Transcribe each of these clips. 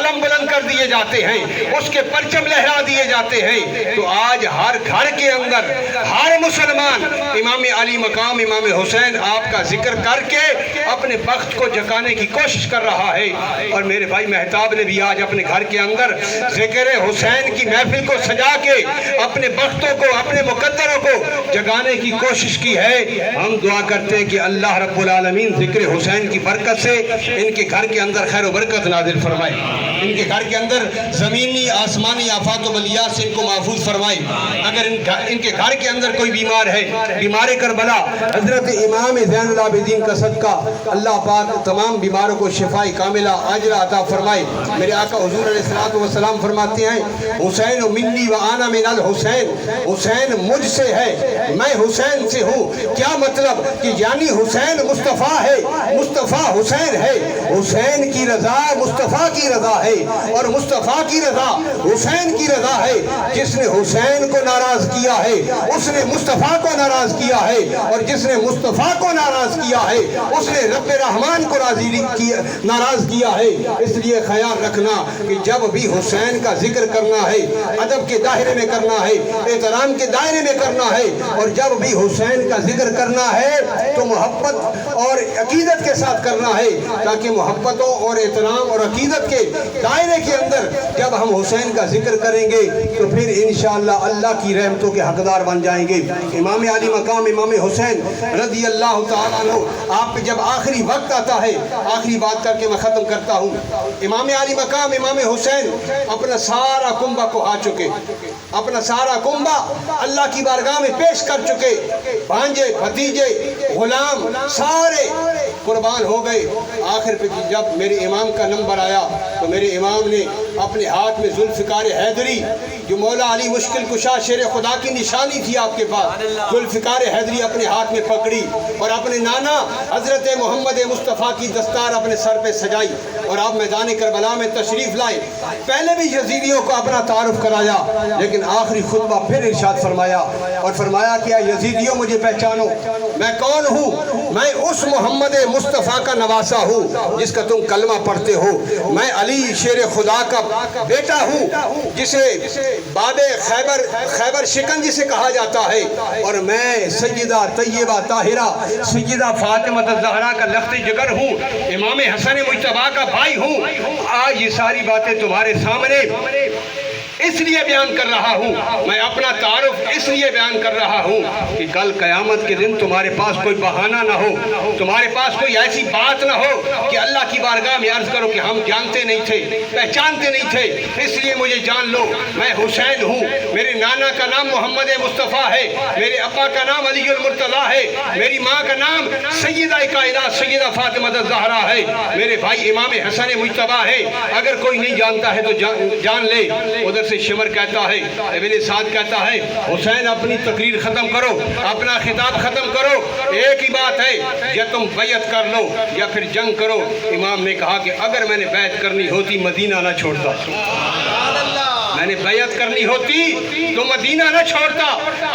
علم بلند کر دیے جاتے ہیں، اس کے پرچم لہرا دیے جاتے ہیں، تو آج ہر گھر کے اندر ہر مسلمان امام علی مقام امام حسین آپ کا ذکر کر کے اپنے بخت کو جگانے کی کوشش کر رہا ہے۔ اور میرے بھائی مہتاب نے بھی آج اپنے گھر کے اندر ذکر حسین کی محفل کو سجا کے اپنے بختوں کو، اپنے مقدروں کو جگانے کی کوشش کی ہے۔ ہم دعا کرتے ہیں کہ اللہ رب العالمین ذکر حسین کی برکت سے ان کے گھر کے اندر خیر و برکت نازل فرمائے، ان کے گھر کے اندر زمینی آسمانی آفات و بلیات سے ان کو محفوظ فرمائے۔ اگر ان کے گھر کے اندر کوئی بیمار ہے، بیمار کربلا، حضرت امام زین العابدین کا صدقہ اللہ پاک تمام بیماروں کو شفاء کاملہ عاجلہ عطا فرمائے۔ میرے آقا حضور علیہ الصلوۃ والسلام فرماتے ہیں حسین منی و انا من الحسین، حسین مجھ سے ہے، میں حسین سے ہوں۔ کیا مطلب کہ یعنی حسین مصطفیٰ ہے، مصطفیٰ حسین ہے، حسین کی رضا مصطفیٰ کی رضا ہے، اور مصطفیٰ کی رضا حسین کی رضا ہے۔ جس نے حسین کو ناراض کیا ہے اس نے مصطفیٰ کو ناراض کیا ہے، اور جس نے مصطفیٰ کو ناراض کیا ہے اس نے رب رحمان کو ناراض کیا ہے۔ اس لیے خیال رکھنا کہ جب بھی حسین کا ذکر کرنا ہے ادب کے دائرے میں کرنا ہے، احترام کے دائرے میں کرنا ہے، اور جب بھی حسین کا ذکر کرنا ہے تو محبت اور عقیدت کے ساتھ کرنا ہے، تاکہ محبتوں اور احترام اور عقیدت کے دائرے کے اندر جب ہم حسین کا ذکر کریں گے تو پھر انشاءاللہ اللہ کی رحمتوں کے حقدار بن جائیں گے۔ امام علی مقام امام حسین رضی اللہ تعالیٰ عنہ، آپ پہ جب آخری وقت آتا ہے، آخری بات کر کے میں ختم کرتا ہوں، امام علی مقام امام حسین اپنا سارا کنبہ کو آ چکے، اپنا سارا کنبہ اللہ کی بارگاہ میں پیش کر چکے، بھانجے بھتیجے غلام سارے قربان ہو گئے۔ آخر پہ جب میرے امام کا نمبر آیا تو میرے امام نے اپنے ہاتھ میں ذوالفقار حیدری، جو مولا علی مشکل کشا شیر خدا کی نشانی تھی آپ کے پاس، ذوالفقار حیدری اپنے ہاتھ میں پکڑی اور اپنے نانا حضرت محمد مصطفیٰ کی دستار اپنے سر پہ سجائی، اور آپ میدان کربلا میں تشریف لائے۔ پہلے بھی یزیدیوں کو اپنا تعارف کرایا، لیکن آخری خطبہ پھر ارشاد فرمایا اور فرمایا کہ یزیدیوں مجھے پہچانو، میں کون ہوں؟ میں اس محمد مصطفیٰ کا نواسہ ہوں جس کا تم کلمہ پڑھتے ہو، میں علی شیر خدا کا بیٹا ہوں جسے باب خیبر شکن جسے کہا جاتا ہے، اور میں سیدہ طیبہ طاہرہ سیدہ فاطمہ الزہرا کا لخت جگر ہوں، امام حسن مجتبیٰ کا بھائی ہوں۔ آج یہ ساری باتیں تمہارے سامنے اس لیے بیان کر رہا ہوں، میں اپنا تعارف اس لیے بیان کر رہا ہوں کہ کل قیامت کے دن تمہارے پاس کوئی بہانہ نہ ہو، تمہارے پاس کوئی ایسی بات نہ ہو کہ اللہ کی بارگاہ میں عرض کرو کہ ہم جانتے نہیں تھے، پہچانتے نہیں تھے، اس لیے مجھے جان لو، میں حسین ہوں، میرے نانا کا نام محمد مصطفیٰ ہے، میرے ابا کا نام علی المرتضیٰ ہے، میری ماں کا نام سیدہ کائنات سیدہ فاطمہ الزہرا ہے، میرے بھائی امام حسن مجتبیٰ ہے۔ اگر کوئی نہیں جانتا ہے تو جان لے۔ ادھر سے شمر کہتا ہے، ابن سعد کہتا ہے حسین اپنی تقریر ختم کرو، اپنا خطاب ختم کرو، ایک ہی بات ہے، یا تم بیعت کر لو یا پھر جنگ کرو۔ امام نے کہا کہ اگر میں نے بیعت کرنی ہوتی مدینہ نہ چھوڑتا، میں نے بیعت کرنی ہوتی تو مدینہ نہ چھوڑتا،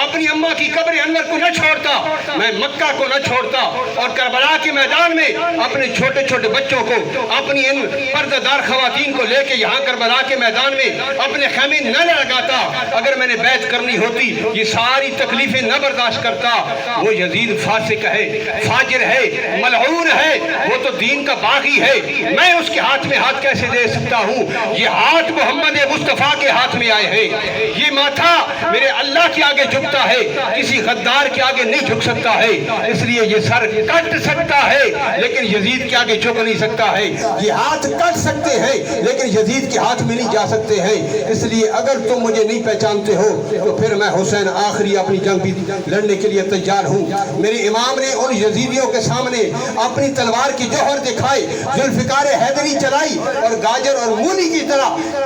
اپنی اماں کی قبر انور کو نہ چھوڑتا، میں مکہ کو نہ چھوڑتا، اور کربلا کے میدان میں اپنے چھوٹے چھوٹے بچوں کو، اپنی ان پردہ دار خواتین کو لے کے یہاں کربلا کے میدان میں اپنے خیمے نہ لگاتا۔ اگر میں نے بیعت کرنی ہوتی یہ ساری تکلیفیں نہ برداشت کرتا۔ وہ یزید فاسق ہے، فاجر ہے، ملعون ہے، وہ تو دین کا باغی ہے، میں اس کے ہاتھ میں ہاتھ کیسے دے سکتا ہوں؟ یہ ہاتھ محمد مصطفیٰ کے ہاتھ میں آئے ہیں، یہ ماتھا میرے اللہ کے آگے جھکتا ہے، کسی غدار کے آگے نہیں جھک سکتا ہے، اس لیے یہ سر کٹ سکتا ہے لیکن یزید کے آگے جھک نہیں سکتا ہے۔ یہ ہاتھ کٹ سکتے ہیں لیکن یزید کے ہاتھ میں نہیں جا سکتے ہیں۔ اس لیے اگر تم مجھے نہیں پہچانتے ہو تو پھر میں حسین آخری اپنی جنگ بھی لڑنے کے لیے تیار ہوں۔ میرے امام نے ان یزیدیوں کے سامنے اپنی تلوار کی جوہر دکھائی، ذوالفقار حیدری چلائی اور گاجر اور مولی کی طرح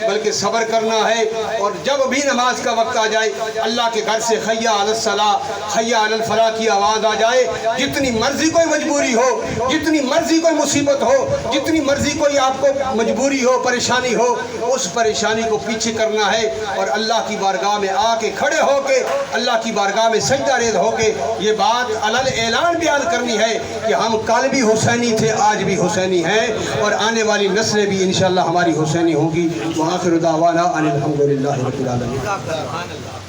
بلکہ صبر کرنا ہے، اور جب بھی نماز کا وقت آ جائے اللہ کے گھر سے حیا علی الصلاۃ حیا علی الفلاح کی آواز آ جائے، جتنی مرضی کوئی مجبوری ہو، جتنی مرضی کوئی مصیبت ہو، جتنی مرضی کوئی آپ کو مجبوری ہو، پریشانی ہو، اس پریشانی کو پیچھے کرنا ہے اور اللہ کی بارگاہ میں آ کے کھڑے ہو کے اللہ کی بارگاہ میں سجدہ ریز ہو کے یہ بات علل اعلان بیان کرنی ہے کہ ہم کل بھی حسینی تھے، آج بھی حسینی ہیں، اور آنے والی نسلیں بھی انشاءاللہ ہماری حسینی ہوں گی۔ وآخر دعوانا ان الحمدللہ رب العالمین۔